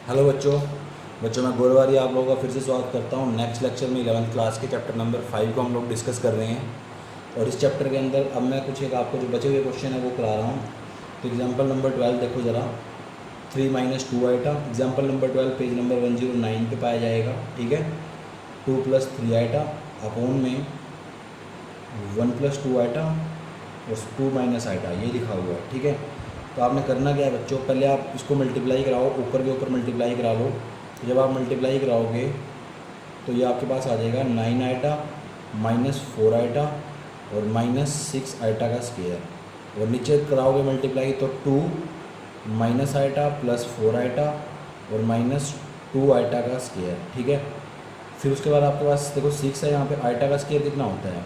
Hello बच्चों मैं गोरवारी आप लोगों का फिर से स्वागत करता हूँ। नेक्स्ट लेक्चर में 11th क्लास के चैप्टर नंबर 5 को हम लोग डिस्कस कर रहे हैं और इस चैप्टर के अंदर अब मैं कुछ एक आपको जो बचे हुए क्वेश्चन है वो करा रहा हूँ। तो एग्जांपल नंबर 12 देखो ज़रा, 3 - 2 iota. Example number 12 page number 109 पे पाया जाएगा। ठीक है, 2 + 3 आइटा अपोन में 1 + 2 आइटा और 2 - आइटा, ये लिखा हुआ है। ठीक है, तो आपने करना क्या है बच्चों, पहले आप इसको मल्टीप्लाई कराओ, ऊपर के ऊपर मल्टीप्लाई करा लो। तो जब आप मल्टीप्लाई कराओगे तो ये आपके पास आ जाएगा 9 आइटा -4 आइटा और -6 आइटा का स्क्वायर। और नीचे कराओगे मल्टीप्लाई तो 2 - आइटा +4 आइटा और -2 आइटा का स्क्वायर। ठीक है, फिर उसके बाद आपके पास देखो 6 है, यहाँ पे आइटा का स्क्वायर कितना होता है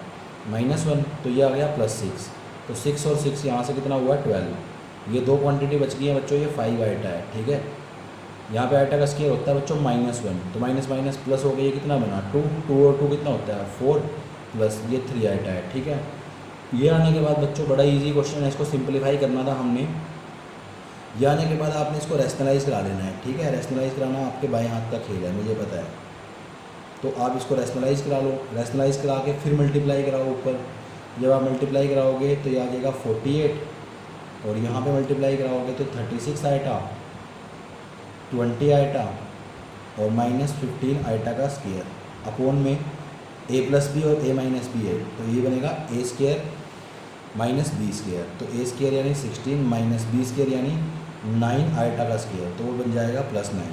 -1, तो ये आ गया +6। तो 6 और 6 यहाँ से कितना हुआ 12। ये दो क्वांटिटी बच गई है बच्चों, ये 5 आइटा है। ठीक है, यहाँ पे आइटा का स्क्वायर होता है बच्चों -1, तो माइनस माइनस प्लस हो गया, ये कितना बना 2 और 2 कितना होता है 4 प्लस ये 3 आइटा है। ठीक है, ये आने के बाद बच्चों बड़ा इजी क्वेश्चन है, इसको सिंपलीफाई करना था हमने। ये आने के बाद आपने इसको रैशनलाइज करा लेना है। ठीक है, रैशनलाइज कराना आपके बाएं हाथ का खेल है, मुझे पता है। तो आप इसको रैशनलाइज करा लो, रैशनलाइज करा के फिर मल्टीप्लाई कराओ ऊपर। जब आप मल्टीप्लाई कराओगे तो ये आ जाएगा 48 और यहाँ पे मल्टीप्लाई कराओगे तो 36 आइटा, 20 आइटा और -15 आइटा का स्क्वायर अपोन में a + b और a - b है, तो ये बनेगा a² - b²। तो a² यानी 16 - b² यानी 9 आइटा का स्क्वायर, तो वो बन जाएगा +9।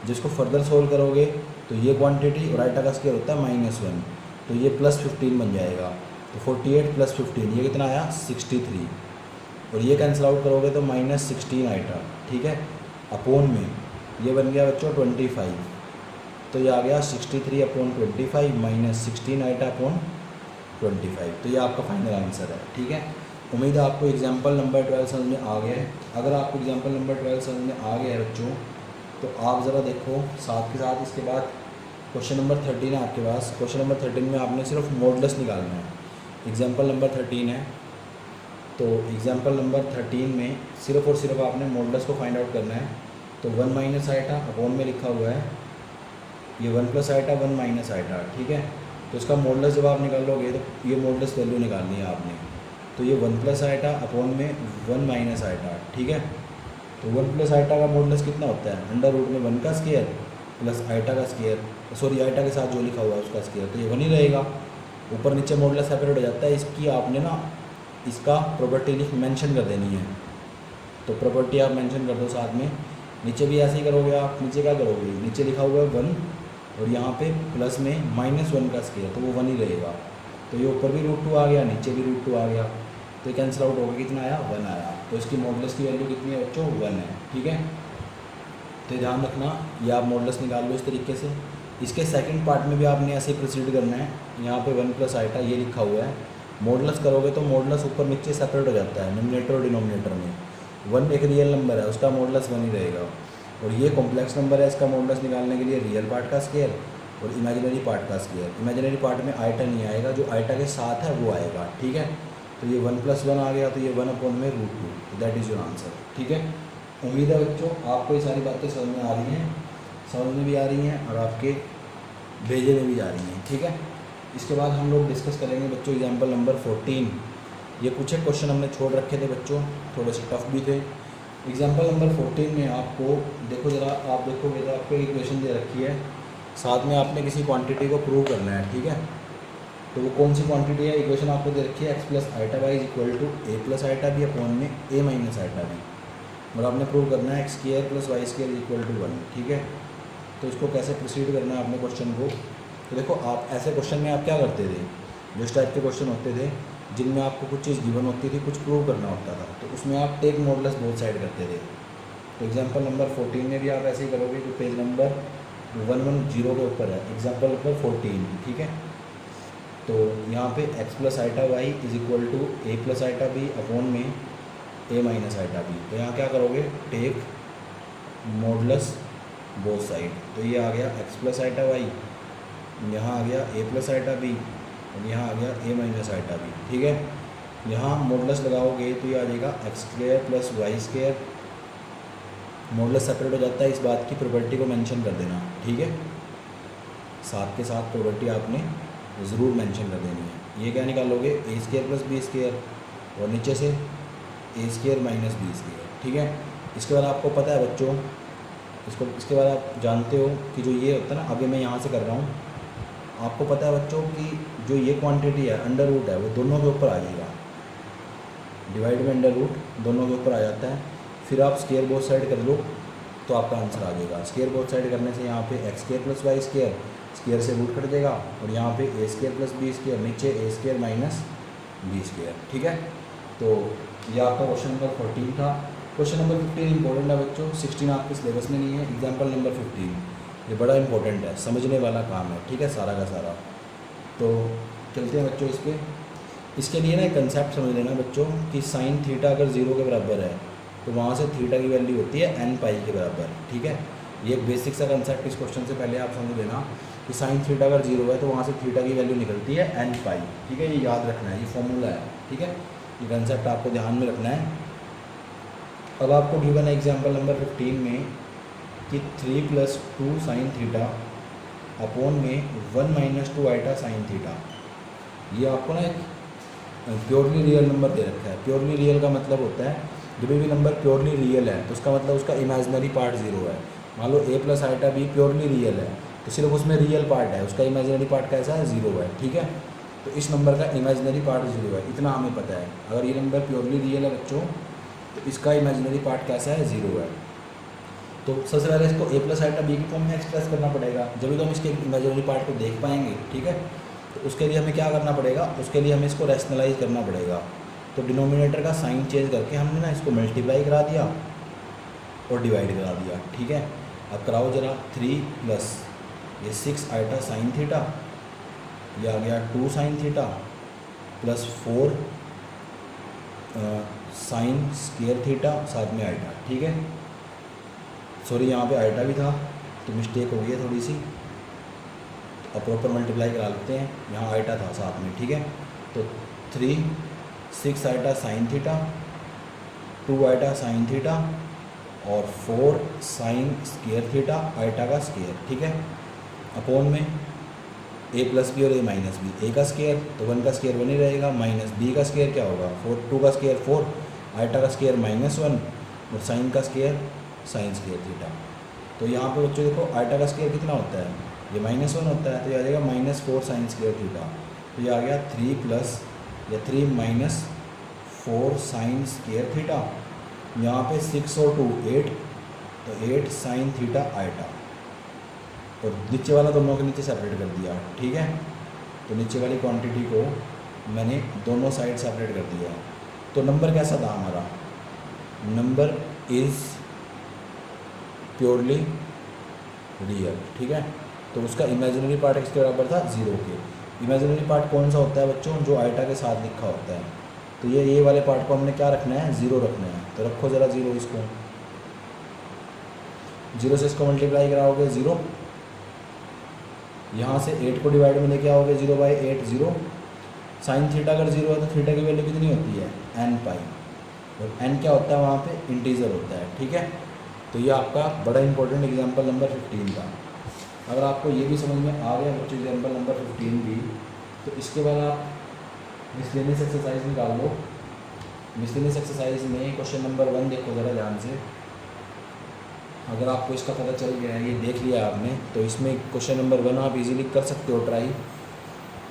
जिसको फर्दर सोल्व करोगे तो ये क्वांटिटी और आइटा का स्क्वायर होता है -1, तो ये +15 बन जाएगा। तो 48 + 15 ये कितना आया 63, और ये कैंसिल आउट करोगे तो -16 आइटा। ठीक है, अपोन में ये बन गया बच्चों 25, तो ये आ गया 63/25 -16 आइटा अपॉन 25। तो ये आपका फाइनल आंसर है। ठीक है, उम्मीद है आपको एग्जाम्पल नंबर 12 समझ में आ गया है। अगर आपको एग्जाम्पल नंबर 12 समझ में आ गया है बच्चों, तो आप ज़रा देखो साथ के साथ इसके बाद क्वेश्चन नंबर 13 है आपके पास। क्वेश्चन नंबर 13 में आपने सिर्फ मॉडुलस निकालना है। एग्जाम्पल नंबर 13 है, तो एग्जाम्पल नंबर 13 में सिर्फ और सिर्फ आपने मॉडुलस को फाइंड आउट करना है। तो 1 - आइटा अपोन में लिखा हुआ है, ये 1 + आइटा 1 - आइटा। ठीक है, तो इसका मॉडुलस जब आप निकालोगे तो ये मॉडुलस वैल्यू निकालनी है आपने। तो ये 1 + आइटा अपोन में 1 - आइटा। ठीक है, तो 1 + आइटा का मॉडुलस कितना होता है √में 1 का स्क्वायर प्लस आइटा का स्क्वायर, सॉरी आइटा के साथ जो लिखा हुआ है उसका स्क्वायर, तो ये 1 ही रहेगा। ऊपर नीचे मॉडुलस सेपरेट हो जाता है। इसकी आपने ना इसका प्रॉपर्टी लिख मेंशन कर देनी है, तो प्रॉपर्टी आप मेंशन कर दो साथ में। नीचे भी ऐसे ही करोगे आप, नीचे क्या करोगे, नीचे लिखा हुआ है 1 और यहाँ पे प्लस में -1 का स्क्वायर, तो वो 1 ही रहेगा। तो ये ऊपर भी √2 आ गया, नीचे भी √2 आ गया, तो ये कैंसिल आउट होगा, कितना आया 1 आया। तो इसकी मॉडुलस की वैल्यू कितनी है बच्चों 1 है। ठीक है, तो ध्यान रखना, ये आप मॉडुलस निकाल लो इस तरीके से। इसके सेकंड पार्ट में भी आपने ऐसे प्रोसीड करना है। यहाँ पे 1 + आइटा ये लिखा हुआ है, मॉडुलस करोगे तो मॉडुलस ऊपर नीचे सेपरेट हो जाता है न्यूमरेटर और डिनोमिनेटर में। 1 एक रियल नंबर है, उसका मॉडुलस 1 ही रहेगा, और ये कॉम्प्लेक्स नंबर है, इसका मॉडुलस निकालने के लिए रियल पार्ट का स्क्वायर और इमेजिनरी पार्ट का स्क्वायर। इमेजिनरी पार्ट में आइटा नहीं आएगा, जो आइटा के साथ है वो आएगा। ठीक है, तो ये 1 + 1 आ गया, तो ये 1 अपोन में √2, दैट इज़ योर आंसर। ठीक है, उम्मीद है बच्चों आपको ये सारी बातें समझ में आ रही हैं, समझ में भी आ रही हैं और आपके भेजे में भी जा रही हैं। ठीक है, इसके बाद हम लोग डिस्कस करेंगे बच्चों एग्जाम्पल नंबर 14। ये कुछ एक क्वेश्चन हमने छोड़ रखे थे बच्चों, थोड़े से टफ भी थे। एग्जाम्पल नंबर 14 में आपको देखो ज़रा, आप देखोगे तो आपको इक्वेशन दे रखी है, साथ में आपने किसी क्वांटिटी को प्रूव करना है। ठीक है, तो वो कौन सी क्वांटिटी है, इक्वेशन आपको दे रखी है x + iota y = a + iota b upon में a - आइटा b, और आपने प्रूव करना है x² + y² = 1। ठीक है, तो इसको कैसे प्रोसीड करना है आपने क्वेश्चन को। तो देखो आप ऐसे क्वेश्चन में आप क्या करते थे, जो इस टाइप के क्वेश्चन होते थे जिनमें आपको कुछ चीज़ गिवन होती थी, कुछ प्रूव करना होता था, तो उसमें आप टेक मॉडुलस बोथ साइड करते थे। तो एग्जाम्पल नंबर 14 में भी आप ऐसे ही करोगे, जो पेज नंबर 110 के ऊपर है, एग्जाम्पल नंबर 14। ठीक है, तो यहाँ पे x + iota y = a + iota b upon में a - आइटा b। तो यहाँ क्या करोगे, टेक मॉडुलस बोथ साइड। तो ये आ गया x + आइटा y, यहाँ आ गया a + आइटा b और यहाँ आ गया a - आइटा b। ठीक है, यहाँ मॉडुलस लगाओगे तो ये आ जाएगा x² + y² मॉडुलस सेपरेट हो जाता है, इस बात की प्रॉपर्टी को मेंशन कर देना, ठीक है। साथ के साथ प्रॉपर्टी आपने ज़रूर मेंशन कर देनी है। ये क्या निकालोगे, ए स्क्वायर प्लस बी स्क्वायर, और नीचे से ए स्क्वायर माइनस बी स्क्वायर, ठीक है। इसके बाद आपको पता है बच्चों, इसके बाद आप जानते हो कि जो ये होता है ना, अभी मैं यहाँ से कर रहा हूँ, आपको पता है बच्चों कि जो ये क्वांटिटी है अंडर रूट है वो दोनों के ऊपर आ जाएगा, डिवाइड में अंडर रूट दोनों के ऊपर आ जाता है। फिर आप स्क्वायर बोथ साइड कर लो तो आपका आंसर आ जाएगा। स्क्वायर बोथ साइड करने से यहाँ पे X square plus Y square, square से रूट कट जाएगा, और यहाँ पे A square plus B square, नीचे A square minus B square, ठीक है। तो ये आपका क्वेश्चन नंबर 14 था। क्वेश्चन नंबर 15 इंपॉर्टेंट है बच्चों, 16 आपके सिलेबस में नहीं है। एग्जाम्पल नंबर 15 ये बड़ा इंपॉर्टेंट है, समझने वाला काम है, ठीक है, सारा का सारा। तो चलते हैं बच्चों इस पर। इसके लिए ना एक कंसेप्ट समझ लेना बच्चों कि साइन थीटा अगर 0 के बराबर है तो वहाँ से थीटा की वैल्यू होती है n पाई के बराबर, ठीक है। ये एक बेसिक सा कंसेप्ट इस क्वेश्चन से पहले आप समझ लेना कि साइन थीटा अगर 0 है तो वहाँ से थीटा की वैल्यू निकलती है n पाई, ठीक है। ये याद रखना है, ये फॉर्मूला है, ठीक है। ये कंसेप्ट आपको ध्यान में रखना है। अब आपको गिवन है एग्जाम्पल नंबर 15 में कि 3 + 2 साइन थीटा अपॉन में 1 - 2 आइटा साइन थीटा। ये आपको ना एक प्योरली रियल नंबर दे रखा है। प्योरली रियल का मतलब होता है जब भी नंबर प्योरली रियल है तो उसका मतलब उसका इमेजिनरी पार्ट 0 है। मान लो a + iota b purely real है तो सिर्फ उसमें रियल पार्ट है, उसका इमेजिनरी पार्ट कैसा है, 0 है, ठीक है। तो इस नंबर का इमेजिनरी पार्ट 0 है, इतना हमें पता है। अगर ये नंबर प्योरली रियल है बच्चों तो इसका इमेजिनरी पार्ट कैसा है, 0 है। तो सबसे पहले इसको a + आइटा b की फॉर्म में एक्सप्रेस करना पड़ेगा, जब भी तो हम इसके इमेजिनरी पार्ट को देख पाएंगे, ठीक है। तो उसके लिए हमें क्या करना पड़ेगा, उसके लिए हमें इसको रैशनलाइज करना पड़ेगा। तो डिनोमिनेटर का साइन चेंज करके हमने ना इसको मल्टीप्लाई करा दिया और डिवाइड करा दिया, ठीक है। अब कराओ जरा, 3 + ये 6 आइटा साइन थीटा, ये आ गया 2 sine theta + 4 sine square theta साथ में आइटा, ठीक है। सॉरी यहाँ पे आइटा भी था तो मिस्टेक हो गई है थोड़ी सी, अब प्रॉपर मल्टीप्लाई करा लेते हैं, यहाँ आइटा था साथ में, ठीक है। तो 3 6 iota sine theta, 2 iota sine theta और 4 साइन स्क्वायर थीटा आइटा का स्क्वायर, ठीक है। अपॉन में a + b और a - b, a का स्क्वायर तो 1 का स्क्वायर 1 ही रहेगा, माइनस b का स्क्वायर क्या होगा 4, 2 का स्क्वायर 4, आइटा का स्क्वायर -1 और साइन का स्क्वायर साइन स्क्वायर थीटा। तो यहाँ पे बच्चों देखो आइटा का स्क्वायर कितना होता है, ये -1 होता है, तो ये आ जाएगा -4 साइन स्क्वायर थीटा। तो ये आ गया 3 - 4 साइन स्क्वायर थीटा। यहाँ पे 6 और 2 8, तो 8 साइन थीटा आइटा, और नीचे वाला दोनों के नीचे सेपरेट कर दिया, ठीक है। तो नीचे वाली क्वांटिटी को मैंने दोनों साइड सेपरेट कर दिया। तो नंबर कैसा था हमारा, नंबर इज़ प्योरली रियल, ठीक है। तो उसका इमेजिनरी पार्ट किसके बराबर था, 0 के। इमेजिनरी पार्ट कौन सा होता है बच्चों, जो आइटा के साथ लिखा होता है। तो ये वाले पार्ट को हमने क्या रखना है, 0 रखना है। तो रखो ज़रा 0, इसको 0 से इसको मल्टीप्लाई कराओगे 0, यहाँ से 8 को डिवाइड में लेके आओगे 0/8 0। साइन थीटा अगर 0 है तो थीटा की वैल्यू कितनी होती है, n पाई, और n क्या होता है वहाँ पे, इंटीजर होता है, ठीक है। तो ये आपका बड़ा इंपॉर्टेंट एग्जाम्पल नंबर 15 था। अगर आपको ये भी समझ में आ गया बच्चों एग्जाम्पल नंबर 15 भी, तो इसके बाद आप मिसलेनियस एक्सरसाइज निकाल लो। मिसलेनियस एक्सरसाइज में क्वेश्चन नंबर 1 देखो ज़रा ध्यान से। अगर आपको इसका पता चल गया है, ये देख लिया आपने, तो इसमें क्वेश्चन नंबर 1 आप इजीली कर सकते हो ट्राई,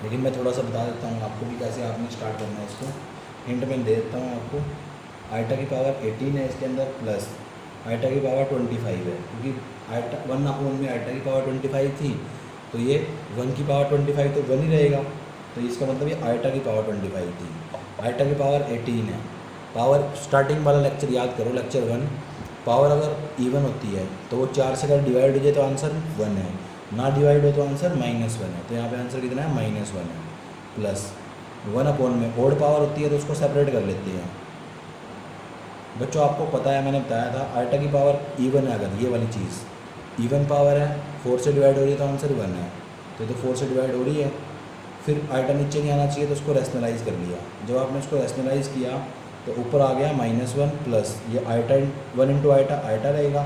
लेकिन मैं थोड़ा सा बता देता हूँ आपको कि कैसे आपने स्टार्ट करना है इसको। हिंट में दे देता हूँ आपको। आइटा की पावर 18 है इसके अंदर, प्लस आइटा की पावर 25 है, क्योंकि आइटा 1 में आइटा की पावर 25 थी, तो ये 1 की पावर 25 तो 1 ही रहेगा। तो इसका मतलब ये आइटा की पावर 25 थी, आइटा की पावर 18 है। पावर स्टार्टिंग वाला लेक्चर याद करो, लेक्चर 1। पावर अगर इवन होती है तो वो 4 से अगर डिवाइड हो जाए तो आंसर 1 है, ना डिवाइड हो तो आंसर -1 है। तो यहाँ पे आंसर कितना है, -1 है। प्लस 1 में ओड पावर होती है तो उसको सेपरेट कर लेते हैं। बच्चों आपको पता है, मैंने बताया था आइटा की पावर इवन है, अगर ये वाली चीज़ इवन पावर है, 4 से डिवाइड हो रही है तो आंसर 1 है। तो 4 से डिवाइड हो रही है, फिर आइटा नीचे नहीं आना चाहिए तो उसको रैशनलाइज़ कर लिया। जब आपने उसको रैशनलाइज़ किया तो ऊपर आ गया -1 प्लस ये आइटा 1 इंटू आइटा आइटा रहेगा,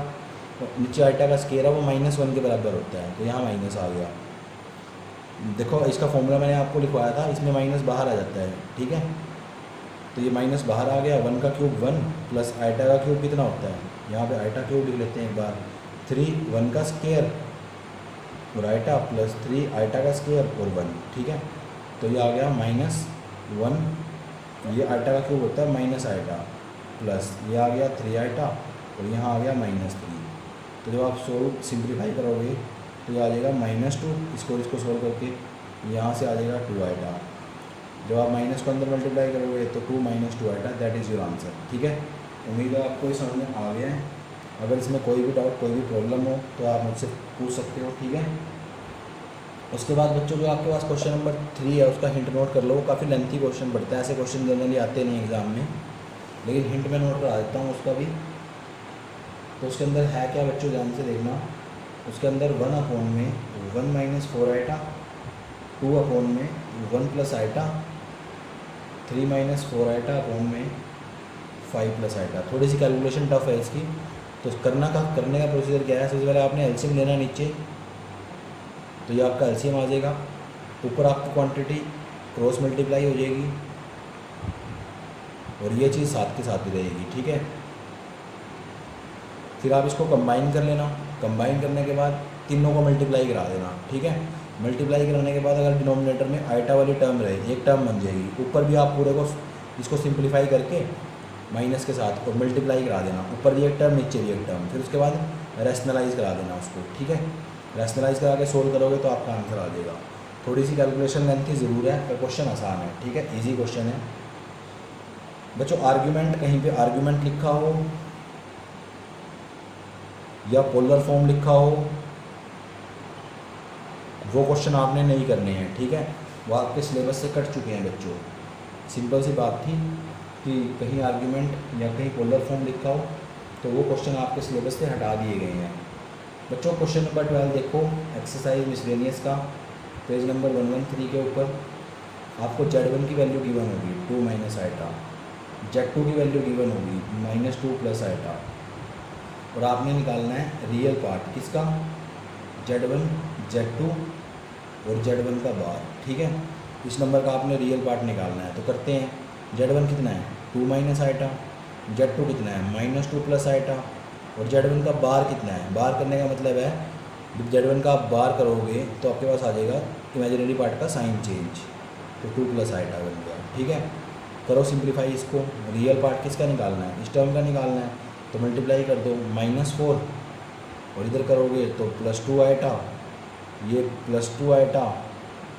और नीचे आइटा का स्केयर है वो -1 के बराबर होता है, तो यहाँ माइनस आ गया। देखो इसका फॉर्मूला मैंने आपको लिखवाया था, इसमें माइनस बाहर आ जाता है, ठीक है। तो ये माइनस बाहर आ गया, 1 का क्यूब 1 प्लस आइटा का क्यूब कितना होता है, यहाँ पे आइटा क्यूब लिख लेते हैं एक बार, 3 1 का स्केयर और आइटा प्लस 3 आइटा का स्केयर और 1, ठीक है। तो ये आ गया -1, ये आइटा का क्यूब होता है माइनस आइटा प्लस ये आ गया 3 आइटा और यहाँ आ गया -3। तो जब आप सोल्व सिंप्लीफाई करोगे तो ये आ जाएगा -2, इसको सोल्व करके यहाँ से आ जाएगा 2 आइटा। जब आप माइनस को अंदर मल्टीप्लाई करोगे तो 2 - 2 iota, that is your answer, ठीक है। उम्मीद है आपको ये समझ में आ गया है। अगर इसमें कोई भी डाउट कोई भी प्रॉब्लम हो तो आप मुझसे पूछ सकते हो, ठीक है। उसके बाद बच्चों जो आपके पास क्वेश्चन नंबर 3 है उसका हिंट नोट कर लो, वो काफ़ी लेंथी क्वेश्चन पड़ता है, ऐसे क्वेश्चन जनरली आते नहीं एग्ज़ाम में, लेकिन हिंट में नोट करा देता हूँ उसका भी। तो उसके अंदर है क्या बच्चों, ध्यान से देखना। उसके अंदर 1/1 में 1 - 4 आइटा, 2/1 में 1 प्लस आइटा, 3 - 4 आइटा अपॉन में 5 प्लस आइटा। थोड़ी सी कैलकुलेशन टफ है इसकी, तो करने का प्रोसीजर क्या है, सबसे पहले आपने एलसीएम लेना नीचे, तो ये आपका एलसीएम आ जाएगा, ऊपर आपकी क्वांटिटी क्रॉस मल्टीप्लाई हो जाएगी और ये चीज़ साथ के साथ ही रहेगी, ठीक है। फिर आप इसको कंबाइन कर लेना, कंबाइन करने के बाद तीनों को मल्टीप्लाई करा देना, ठीक है। मल्टीप्लाई कराने के बाद अगर डिनोमिनेटर में आइटा वाली टर्म रहे, एक टर्म बन जाएगी, ऊपर भी आप पूरे को इसको सिंप्लीफाई करके माइनस के साथ और मल्टीप्लाई करा देना, ऊपर भी एक टर्म नीचे भी एक टर्म, फिर उसके बाद रैशनलाइज करा देना उसको, ठीक है। रैशनलाइज करा के सोल्व करोगे तो आपका आंसर आ जाएगा। थोड़ी सी कैलकुलेशन लेंथी ज़रूर है पर क्वेश्चन आसान है, ठीक है, इजी क्वेश्चन है बच्चों। आर्ग्यूमेंट कहीं पे आर्ग्यूमेंट लिखा हो या पोलर फॉर्म लिखा हो वो क्वेश्चन आपने नहीं करने हैं, ठीक है, वो आपके सिलेबस से कट चुके हैं बच्चों। सिंपल सी बात थी कि कहीं आर्ग्यूमेंट या कहीं पोलर फॉर्म लिखा हो तो वो क्वेश्चन आपके सिलेबस से हटा दिए गए हैं बच्चों। क्वेश्चन नंबर 12 देखो, एक्सरसाइज मिसलेनियस का, पेज नंबर 113 के ऊपर आपको Z1 की वैल्यू गिवन होगी 2 - आइटा, Z2 की वैल्यू गिवन होगी -2 प्लस आइटा, और आपने निकालना है रियल पार्ट किसका, Z1 Z2 और Z1 का बार, ठीक है। इस नंबर का आपने रियल पार्ट निकालना है, तो करते हैं। Z1 कितना है 2 - आइटा, Z2 कितना है -2 प्लस आइटा, और Z1 का बार कितना है। बार करने का मतलब है जब Z1 का आप बार करोगे तो आपके पास आ जाएगा इमेजिनरी पार्ट का साइन चेंज, तो 2 प्लस आइटा बन गया, ठीक है। करो सिंप्लीफाई इसको, रियल पार्ट किसका निकालना है, इस टर्म का निकालना है, तो मल्टीप्लाई कर दो -4 और इधर करोगे तो +2 आइटा, ये +2 आइटा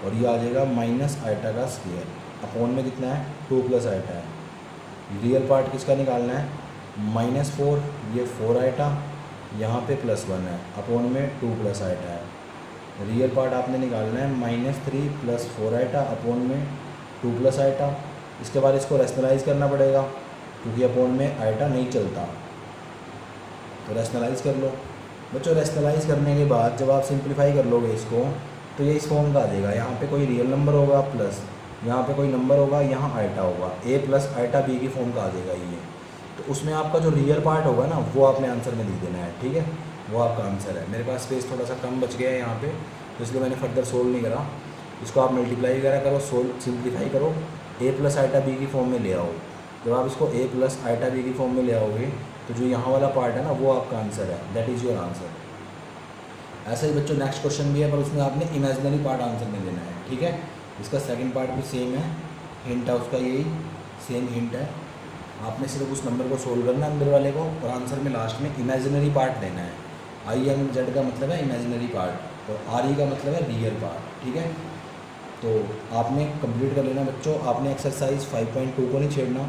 और ये आ जाएगा माइनस आइटा का स्क्वायर, अपॉन में कितना है 2 प्लस आइटा है। रियल पार्ट किसका निकालना है -4, ये 4 आइटा, यहाँ पे +1 है, अपॉन में 2 प्लस आइटा है। रियल पार्ट आपने निकालना है -3 प्लस 4 आइटा, अपॉन में 2 प्लस आइटा। इसके बाद इसको रैशनलाइज करना पड़ेगा क्योंकि अपॉन में आइटा नहीं चलता, तो रैशनलाइज कर लो बच्चों। रैशनलाइज करने के बाद जब आप सिंप्लीफाई कर लोगे इसको तो ये इस फॉर्म का आ जाएगा। यहाँ पे कोई रियल नंबर होगा प्लस यहाँ पे कोई नंबर होगा, यहाँ आइटा होगा, a प्लस आइटा b की फॉर्म का आ जाएगा ये। तो उसमें आपका जो रियल पार्ट होगा ना वो आपने आंसर में लिख देना है, ठीक है, वो आपका आंसर है। मेरे पास स्पेस थोड़ा सा कम बच गया है यहाँ पे, तो इसलिए मैंने फर्दर सोल्व नहीं करा। इसको आप मल्टीप्लाई वगैरह करो, सोल्व सिंप्लीफाई करो, a प्लस आइटा b की फॉर्म में ले आओ। जब आप इसको a प्लस आइटा b की फॉर्म में ले आओगे तो जो यहाँ वाला पार्ट है ना वो आपका आंसर है, दैट इज़ योर आंसर। ऐसा ही बच्चों नेक्स्ट क्वेश्चन भी है पर उसमें आपने इमेजिनरी पार्ट आंसर में देना है, ठीक है। इसका सेकंड पार्ट भी सेम है, हिंट है उसका यही सेम हिंट है। आपने सिर्फ उस नंबर को सोल्व करना है अंदर वाले को, और आंसर में लास्ट में इमेजिनरी पार्ट देना है। IMZ का मतलब है इमेजिनरी पार्ट और RE का मतलब है रियल पार्ट, ठीक है। तो आपने कंप्लीट कर लेना बच्चों। आपने एक्सरसाइज 5.2 को नहीं छेड़ना,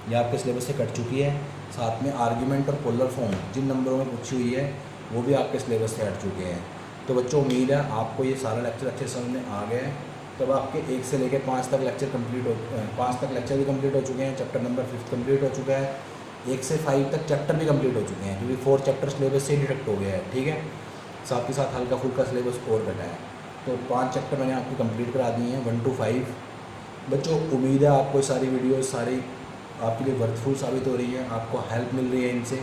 ये आपके सिलेबस से कट चुकी है। साथ में आर्ग्यूमेंट और पोलर फॉर्म जिन नंबरों में पूछी हुई है वो भी आपके सिलेबस से हट चुके हैं। तो बच्चों उम्मीद है आपको ये सारा लेक्चर अच्छे समझ में आ गया है। तब आपके 1 से लेकर 5 तक लेक्चर कंप्लीट हो 5 तक लेक्चर भी कंप्लीट हो चुके हैं, चैप्टर नंबर 5 कंप्लीट हो चुका है, 1 से 5 तक चैप्टर भी कंप्लीट हो चुके हैं क्योंकि 4 चैप्टर सिलेबस से डिडक्ट हो गया है, ठीक है। साथ के साथ हल्का फुल्का सिलेबस और कटा है। तो 5 चैप्टर मैंने आपको कंप्लीट करा दिए हैं 1 to 5। बच्चों उम्मीद है आपको सारी वीडियो सारी आपके लिए वर्थफुल साबित हो रही है, आपको हेल्प मिल रही है इनसे।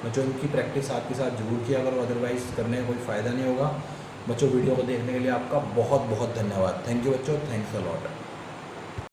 बच्चों इनकी प्रैक्टिस आपके साथ जरूर किया करो, अदरवाइज़ करने का कोई फ़ायदा नहीं होगा। बच्चों वीडियो को देखने के लिए आपका बहुत बहुत धन्यवाद। थैंक यू बच्चों, थैंक्स अ लॉट।